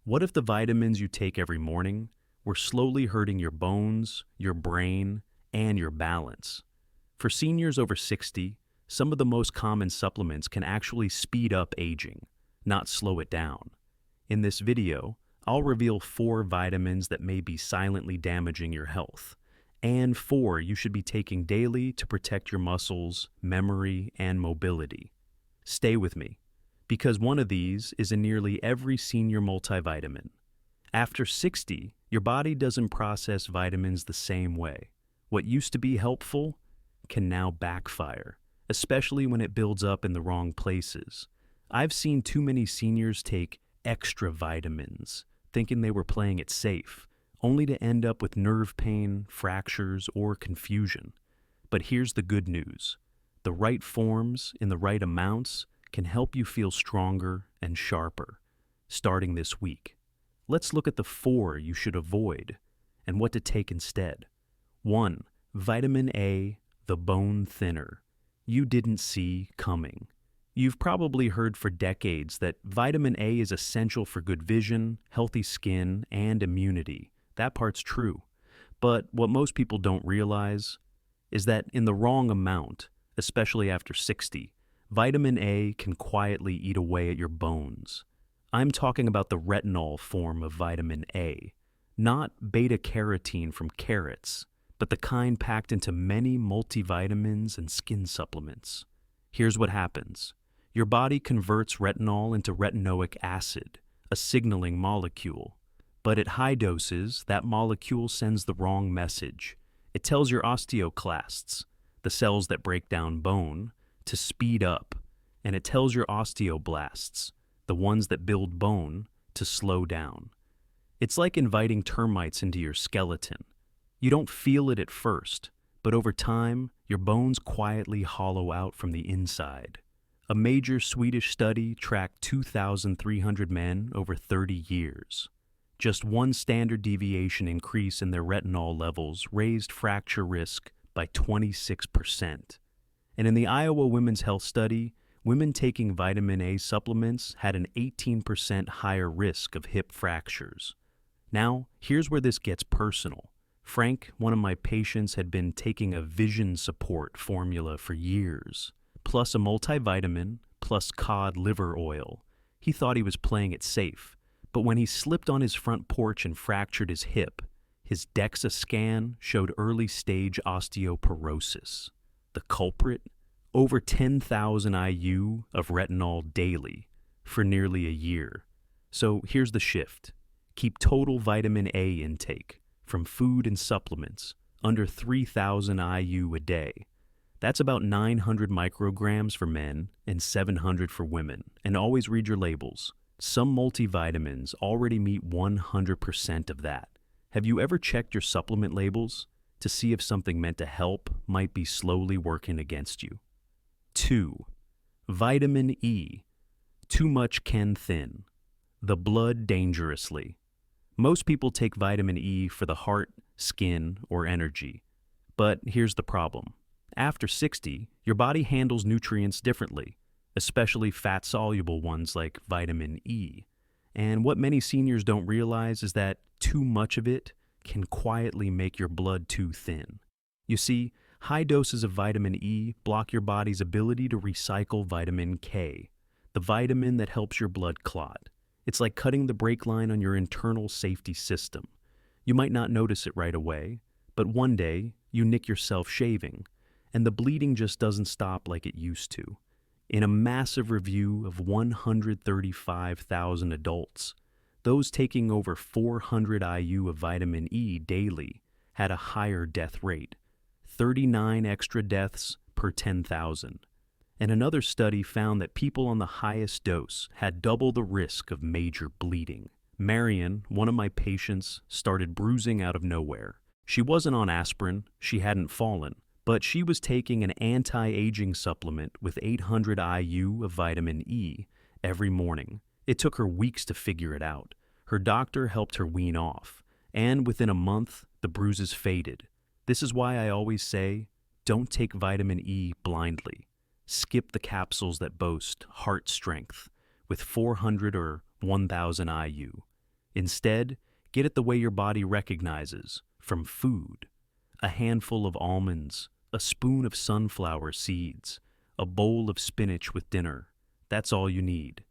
What if the vitamins you take every morning were slowly hurting your bones, your brain, and your balance? For seniors over 60, some of the most common supplements can actually speed up aging, not slow it down. In this video, I'll reveal 4 vitamins that may be silently damaging your health, and 4 you should be taking daily to protect your muscles, memory, and mobility. Stay with me, because one of these is in nearly every senior multivitamin. After 60, your body doesn't process vitamins the same way. What used to be helpful can now backfire, especially when it builds up in the wrong places. I've seen too many seniors take extra vitamins, thinking they were playing it safe, only to end up with nerve pain, fractures, or confusion. But here's the good news. The right forms in the right amounts can help you feel stronger and sharper. Starting this week, let's look at the 4 you should avoid and what to take instead. 1. Vitamin A, the bone thinner. You didn't see coming. You've probably heard for decades that vitamin A is essential for good vision, healthy skin, and immunity. That part's true. But what most people don't realize is that in the wrong amount, especially after 60, vitamin A can quietly eat away at your bones. I'm talking about the retinol form of vitamin A, not beta-carotene from carrots, but the kind packed into many multivitamins and skin supplements. Here's what happens. Your body converts retinol into retinoic acid, a signaling molecule. But at high doses, that molecule sends the wrong message. It tells your osteoclasts, the cells that break down bone, to speed up, and it tells your osteoblasts, the ones that build bone, to slow down. It's like inviting termites into your skeleton. You don't feel it at first, but over time, your bones quietly hollow out from the inside. A major Swedish study tracked 2,300 men over 30 years. Just one standard deviation increase in their retinol levels raised fracture risk by 26%. And in the Iowa Women's Health Study, women taking vitamin A supplements had an 18% higher risk of hip fractures. Now, here's where this gets personal. Frank, one of my patients, had been taking a vision support formula for years, plus a multivitamin, plus cod liver oil. He thought he was playing it safe. But when he slipped on his front porch and fractured his hip, his DEXA scan showed early-stage osteoporosis. The culprit? Over 10,000 IU of retinol daily for nearly a year. So here's the shift. Keep total vitamin A intake from food and supplements under 3,000 IU a day. That's about 900 micrograms for men and 700 for women. And always read your labels. Some multivitamins already meet 100% of that. Have you ever checked your supplement labels to see if something meant to help might be slowly working against you? 2. Vitamin E. Too much can thin the blood dangerously. Most people take vitamin E for the heart, skin, or energy. But here's the problem. After 60, your body handles nutrients differently, especially fat-soluble ones like vitamin E. And what many seniors don't realize is that too much of it can quietly make your blood too thin. You see, high doses of vitamin E block your body's ability to recycle vitamin K, the vitamin that helps your blood clot. It's like cutting the brake line on your internal safety system. You might not notice it right away, but one day you nick yourself shaving, and the bleeding just doesn't stop like it used to. In a massive review of 135,000 adults, those taking over 400 IU of vitamin E daily had a higher death rate, 39 extra deaths per 10,000. And another study found that people on the highest dose had double the risk of major bleeding. Marion, one of my patients, started bruising out of nowhere. She wasn't on aspirin, she hadn't fallen, but she was taking an anti-aging supplement with 800 IU of vitamin E every morning. It took her weeks to figure it out. Her doctor helped her wean off, and within a month, the bruises faded. This is why I always say, don't take vitamin E blindly. Skip the capsules that boast heart strength with 400 or 1,000 IU. Instead, get it the way your body recognizes, from food. A handful of almonds, a spoon of sunflower seeds, a bowl of spinach with dinner. That's all you need.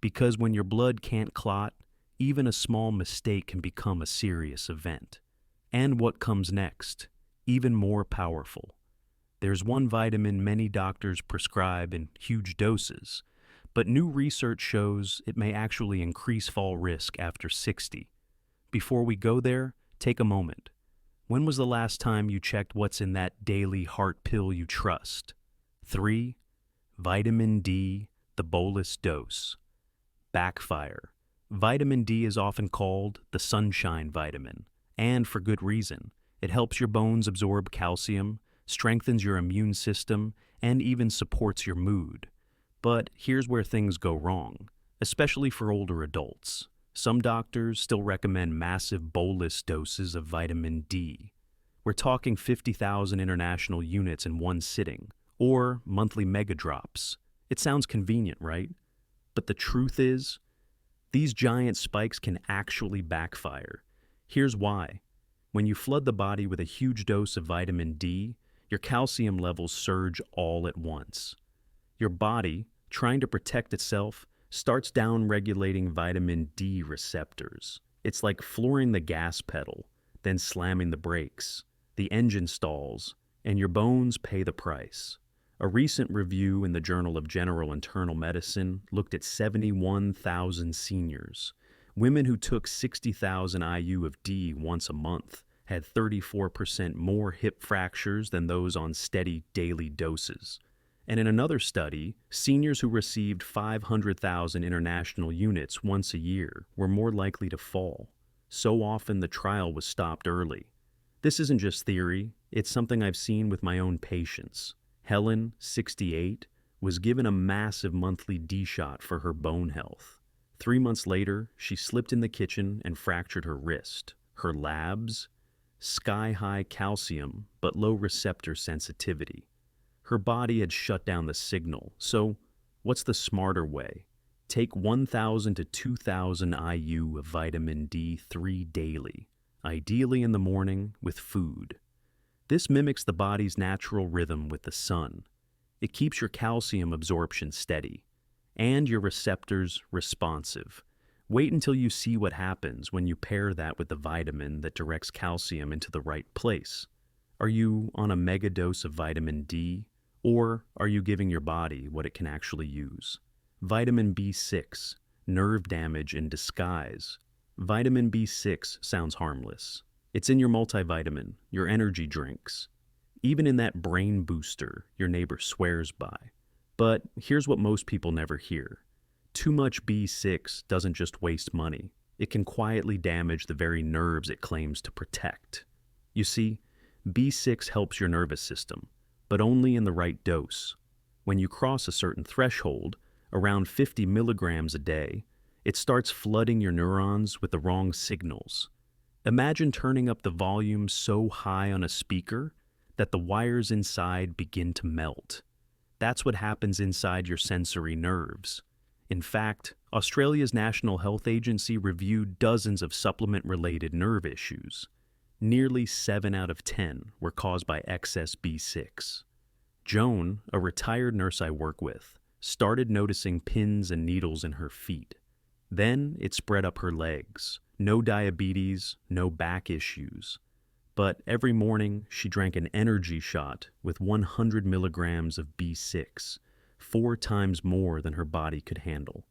Because when your blood can't clot, even a small mistake can become a serious event. And what comes next? Even more powerful. There's one vitamin many doctors prescribe in huge doses, but new research shows it may actually increase fall risk after 60. Before we go there, take a moment. When was the last time you checked what's in that daily heart pill you trust? 3. Vitamin D, the bolus dose. Backfire. Vitamin D is often called the sunshine vitamin, and for good reason. It helps your bones absorb calcium, strengthens your immune system, and even supports your mood. But here's where things go wrong, especially for older adults. Some doctors still recommend massive bolus doses of vitamin D. We're talking 50,000 international units in one sitting, or monthly mega drops. It sounds convenient, right? But the truth is, these giant spikes can actually backfire. Here's why. When you flood the body with a huge dose of vitamin D, your calcium levels surge all at once. Your body, trying to protect itself, starts down-regulating vitamin D receptors. It's like flooring the gas pedal, then slamming the brakes. The engine stalls, and your bones pay the price. A recent review in the Journal of General Internal Medicine looked at 71,000 seniors. Women who took 60,000 IU of D once a month had 34% more hip fractures than those on steady daily doses. And in another study, seniors who received 500,000 international units once a year were more likely to fall. So often the trial was stopped early. This isn't just theory, it's something I've seen with my own patients. Helen, 68, was given a massive monthly D shot for her bone health. 3 months later, she slipped in the kitchen and fractured her wrist. Her labs? Sky-high calcium, but low receptor sensitivity. Her body had shut down the signal, so what's the smarter way? Take 1,000 to 2,000 IU of vitamin D3 daily, ideally in the morning with food. This mimics the body's natural rhythm with the sun. It keeps your calcium absorption steady, and your receptors responsive. Wait until you see what happens when you pair that with the vitamin that directs calcium into the right place. Are you on a mega dose of vitamin D, or are you giving your body what it can actually use? Vitamin B6, nerve damage in disguise. Vitamin B6 sounds harmless. It's in your multivitamin, your energy drinks, even in that brain booster your neighbor swears by. But here's what most people never hear. Too much B6 doesn't just waste money. It can quietly damage the very nerves it claims to protect. You see, B6 helps your nervous system, but only in the right dose. When you cross a certain threshold, around 50 milligrams a day, it starts flooding your neurons with the wrong signals. Imagine turning up the volume so high on a speaker that the wires inside begin to melt. That's what happens inside your sensory nerves. In fact, Australia's National Health Agency reviewed dozens of supplement-related nerve issues. Nearly 7 out of 10 were caused by excess B6. Joan, a retired nurse I work with, started noticing pins and needles in her feet. Then it spread up her legs. No diabetes, no back issues. But every morning she drank an energy shot with 100 milligrams of B6, 4 times more than her body could handle.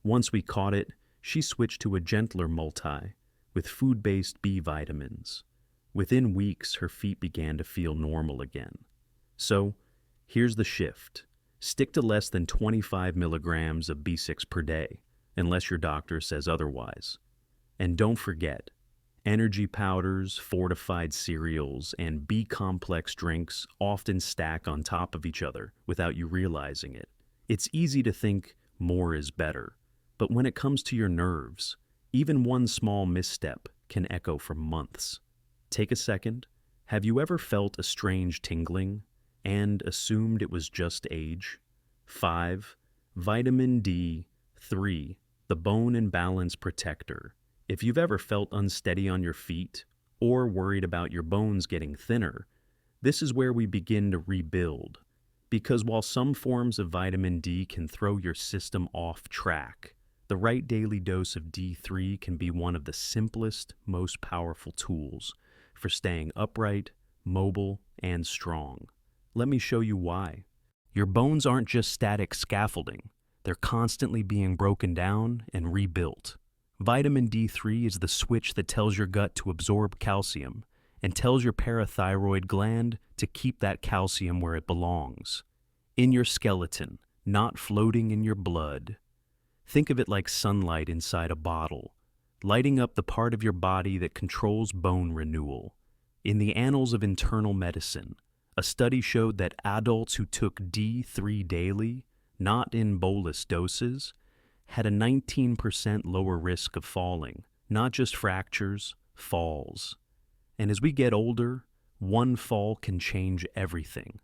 Once we caught it, she switched to a gentler multi with food-based B vitamins. Within weeks, her feet began to feel normal again. So, here's the shift. Stick to less than 25 milligrams of B6 per day, unless your doctor says otherwise. And don't forget, energy powders, fortified cereals, and B-complex drinks often stack on top of each other without you realizing it. It's easy to think more is better, but when it comes to your nerves, even one small misstep can echo for months. Take a second. Have you ever felt a strange tingling and assumed it was just age? 5. Vitamin D3, the bone and balance protector. If you've ever felt unsteady on your feet or worried about your bones getting thinner, this is where we begin to rebuild. Because while some forms of vitamin D can throw your system off track, the right daily dose of D3 can be one of the simplest, most powerful tools for staying upright, mobile, and strong. Let me show you why. Your bones aren't just static scaffolding. They're constantly being broken down and rebuilt. Vitamin D3 is the switch that tells your gut to absorb calcium and tells your parathyroid gland to keep that calcium where it belongs, in your skeleton, not floating in your blood. Think of it like sunlight inside a bottle, lighting up the part of your body that controls bone renewal. In the annals of internal medicine, a study showed that adults who took D3 daily, not in bolus doses, had a 19% lower risk of falling, not just fractures, falls. And as we get older, one fall can change everything.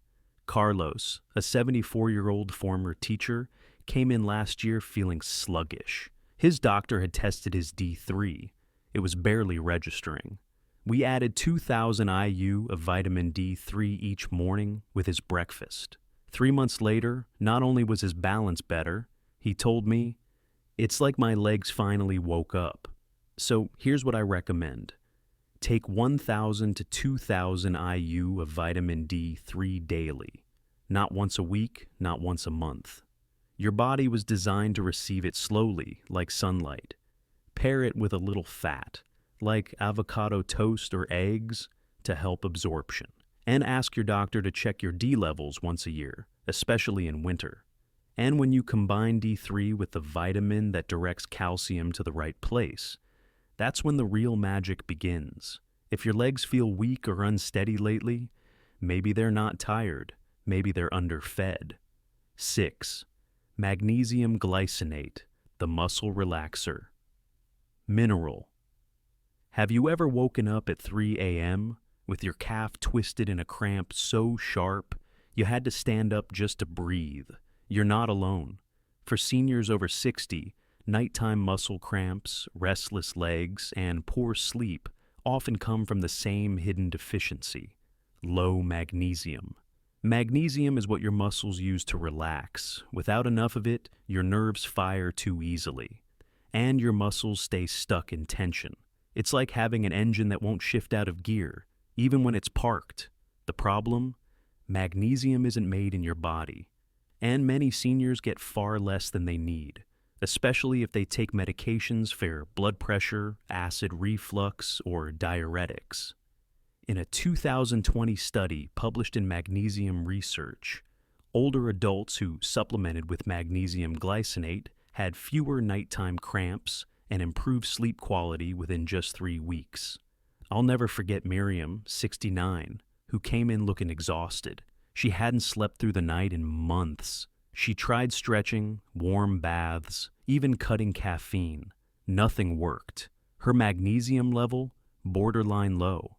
Carlos, a 74-year-old former teacher, came in last year feeling sluggish. His doctor had tested his D3. It was barely registering. We added 2,000 IU of vitamin D3 each morning with his breakfast. 3 months later, not only was his balance better, he told me, "It's like my legs finally woke up." So here's what I recommend. Take 1,000 to 2,000 IU of vitamin D3 daily. Not once a week, not once a month. Your body was designed to receive it slowly, like sunlight. Pair it with a little fat, like avocado toast or eggs, to help absorption. And ask your doctor to check your D levels once a year, especially in winter. And when you combine D3 with the vitamin that directs calcium to the right place, that's when the real magic begins. If your legs feel weak or unsteady lately, maybe they're not tired, maybe they're underfed. 6. Magnesium glycinate, the muscle relaxer. Mineral. Have you ever woken up at 3 a.m. with your calf twisted in a cramp so sharp you had to stand up just to breathe? You're not alone. For seniors over 60, nighttime muscle cramps, restless legs, and poor sleep often come from the same hidden deficiency: low magnesium. Magnesium is what your muscles use to relax. Without enough of it, your nerves fire too easily, and your muscles stay stuck in tension. It's like having an engine that won't shift out of gear, even when it's parked. The problem? Magnesium isn't made in your body, and many seniors get far less than they need, especially if they take medications for blood pressure, acid reflux, or diuretics. In a 2020 study published in Magnesium Research, older adults who supplemented with magnesium glycinate had fewer nighttime cramps and improved sleep quality within just 3 weeks. I'll never forget Miriam, 69, who came in looking exhausted. She hadn't slept through the night in months. She tried stretching, warm baths, even cutting caffeine. Nothing worked. Her magnesium level, borderline low.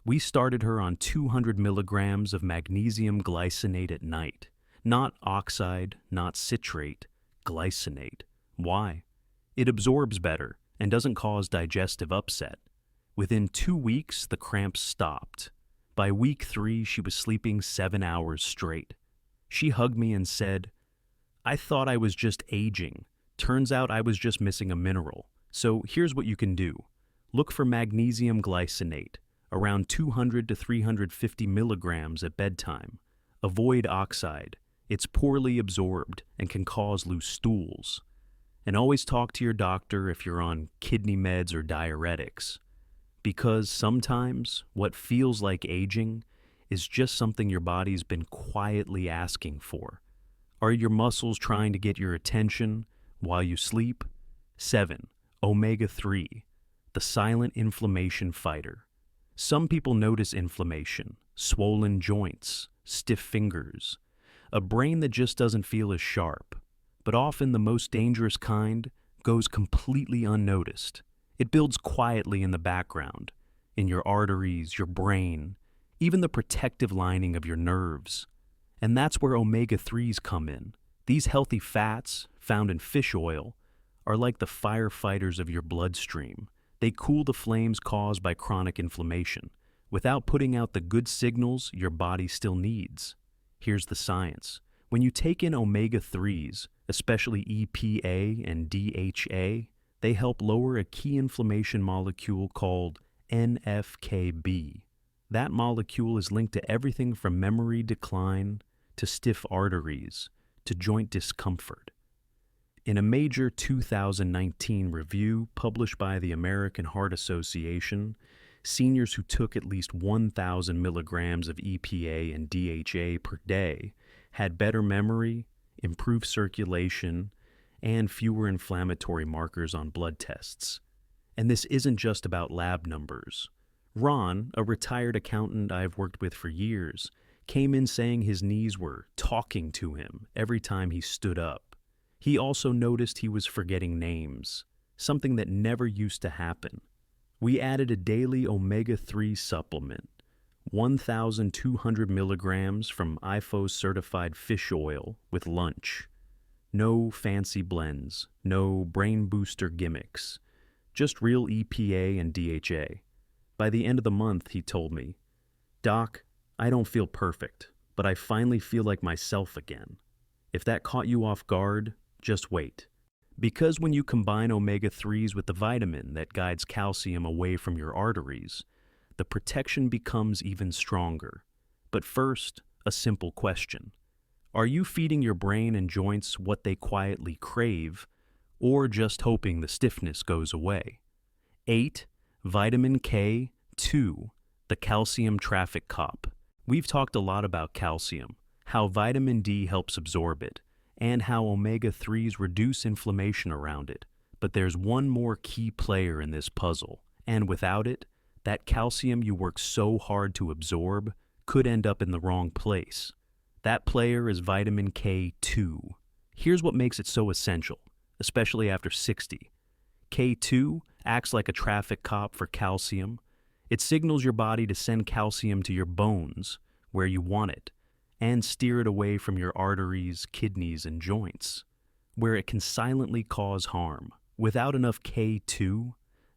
We started her on 200 milligrams of magnesium glycinate at night. Not oxide, not citrate, glycinate. Why? It absorbs better and doesn't cause digestive upset. Within 2 weeks, the cramps stopped. By week 3, she was sleeping 7 hours straight. She hugged me and said, "I thought I was just aging. Turns out I was just missing a mineral. So here's what you can do. Look for magnesium glycinate, around 200 to 350 milligrams at bedtime. Avoid oxide. It's poorly absorbed and can cause loose stools. And always talk to your doctor if you're on kidney meds or diuretics. Because sometimes what feels like aging is just something your body's been quietly asking for. Are your muscles trying to get your attention while you sleep? 7. Omega-3, the silent inflammation fighter. Some people notice inflammation, swollen joints, stiff fingers, a brain that just doesn't feel as sharp. But often the most dangerous kind goes completely unnoticed. It builds quietly in the background, in your arteries, your brain, even the protective lining of your nerves. And that's where omega-3s come in. These healthy fats, found in fish oil, are like the firefighters of your bloodstream. They cool the flames caused by chronic inflammation, without putting out the good signals your body still needs. Here's the science. When you take in omega-3s, especially EPA and DHA, they help lower a key inflammation molecule called NF-κB. That molecule is linked to everything from memory decline to stiff arteries to joint discomfort. In a major 2019 review published by the American Heart Association, seniors who took at least 1,000 milligrams of EPA and DHA per day had better memory, improved circulation, and fewer inflammatory markers on blood tests. And this isn't just about lab numbers. Ron, a retired accountant I've worked with for years, came in saying his knees were talking to him every time he stood up. He also noticed he was forgetting names, something that never used to happen. We added a daily omega-3 supplement, 1,200 milligrams from IFO's certified fish oil with lunch. No fancy blends, no brain booster gimmicks, just real EPA and DHA. By the end of the month, he told me, "Doc, I don't feel perfect, but I finally feel like myself again." If that caught you off guard, just wait. Because when you combine omega-3s with the vitamin that guides calcium away from your arteries, the protection becomes even stronger. But first, a simple question. Are you feeding your brain and joints what they quietly crave, or just hoping the stiffness goes away? 8. Vitamin K2, the calcium traffic cop. We've talked a lot about calcium, how vitamin D helps absorb it, and how omega-3s reduce inflammation around it. But there's one more key player in this puzzle, and without it, that calcium you work so hard to absorb could end up in the wrong place. That player is vitamin K2. Here's what makes it so essential, especially after 60. K2 acts like a traffic cop for calcium. It signals your body to send calcium to your bones, where you want it, and steer it away from your arteries, kidneys, and joints, where it can silently cause harm. Without enough K2,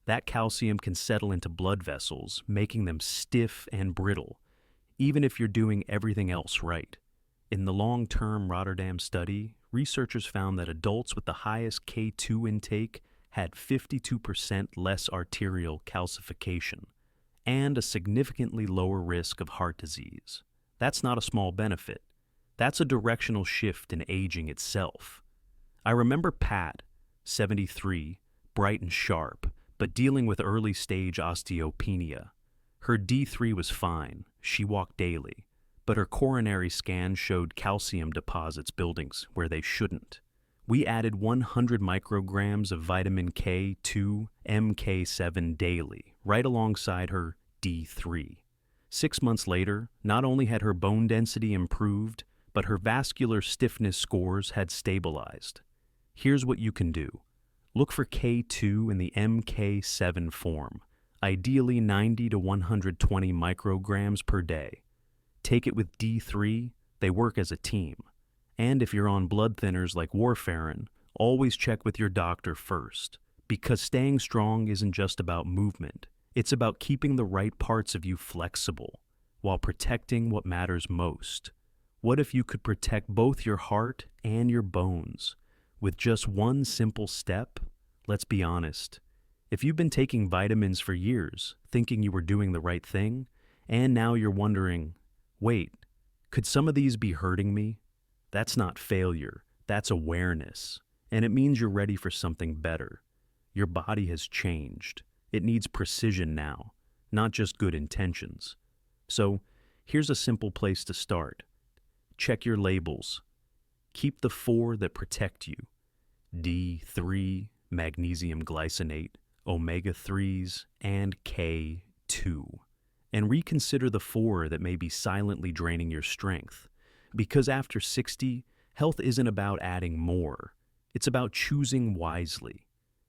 that calcium can settle into blood vessels, making them stiff and brittle, even if you're doing everything else right. In the long-term Rotterdam study, researchers found that adults with the highest K2 intake had 52% less arterial calcification and a significantly lower risk of heart disease. That's not a small benefit. That's a directional shift in aging itself. I remember Pat, 73, bright and sharp, but dealing with early-stage osteopenia. Her D3 was fine, she walked daily, but her coronary scan showed calcium deposits building where they shouldn't. We added 100 micrograms of vitamin K2 MK7 daily, right alongside her D3. 6 months later, not only had her bone density improved, but her vascular stiffness scores had stabilized. Here's what you can do. Look for K2 in the MK7 form, ideally 90 to 120 micrograms per day. Take it with D3, they work as a team. And if you're on blood thinners like warfarin, always check with your doctor first, because staying strong isn't just about movement. It's about keeping the right parts of you flexible, while protecting what matters most. What if you could protect both your heart and your bones with just one simple step? Let's be honest. If you've been taking vitamins for years, thinking you were doing the right thing, and now you're wondering, wait, could some of these be hurting me? That's not failure, that's awareness, and it means you're ready for something better. Your body has changed. It needs precision now, not just good intentions. So, here's a simple place to start. Check your labels. Keep the 4 that protect you. D3, magnesium glycinate, omega-3s, and K2. And reconsider the 4 that may be silently draining your strength. Because after 60, health isn't about adding more. It's about choosing wisely.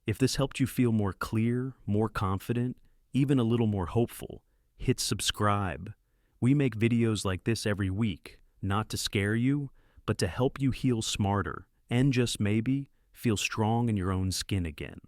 If this helped you feel more clear, more confident, even a little more hopeful, hit subscribe. We make videos like this every week, not to scare you, but to help you heal smarter and just maybe feel strong in your own skin again.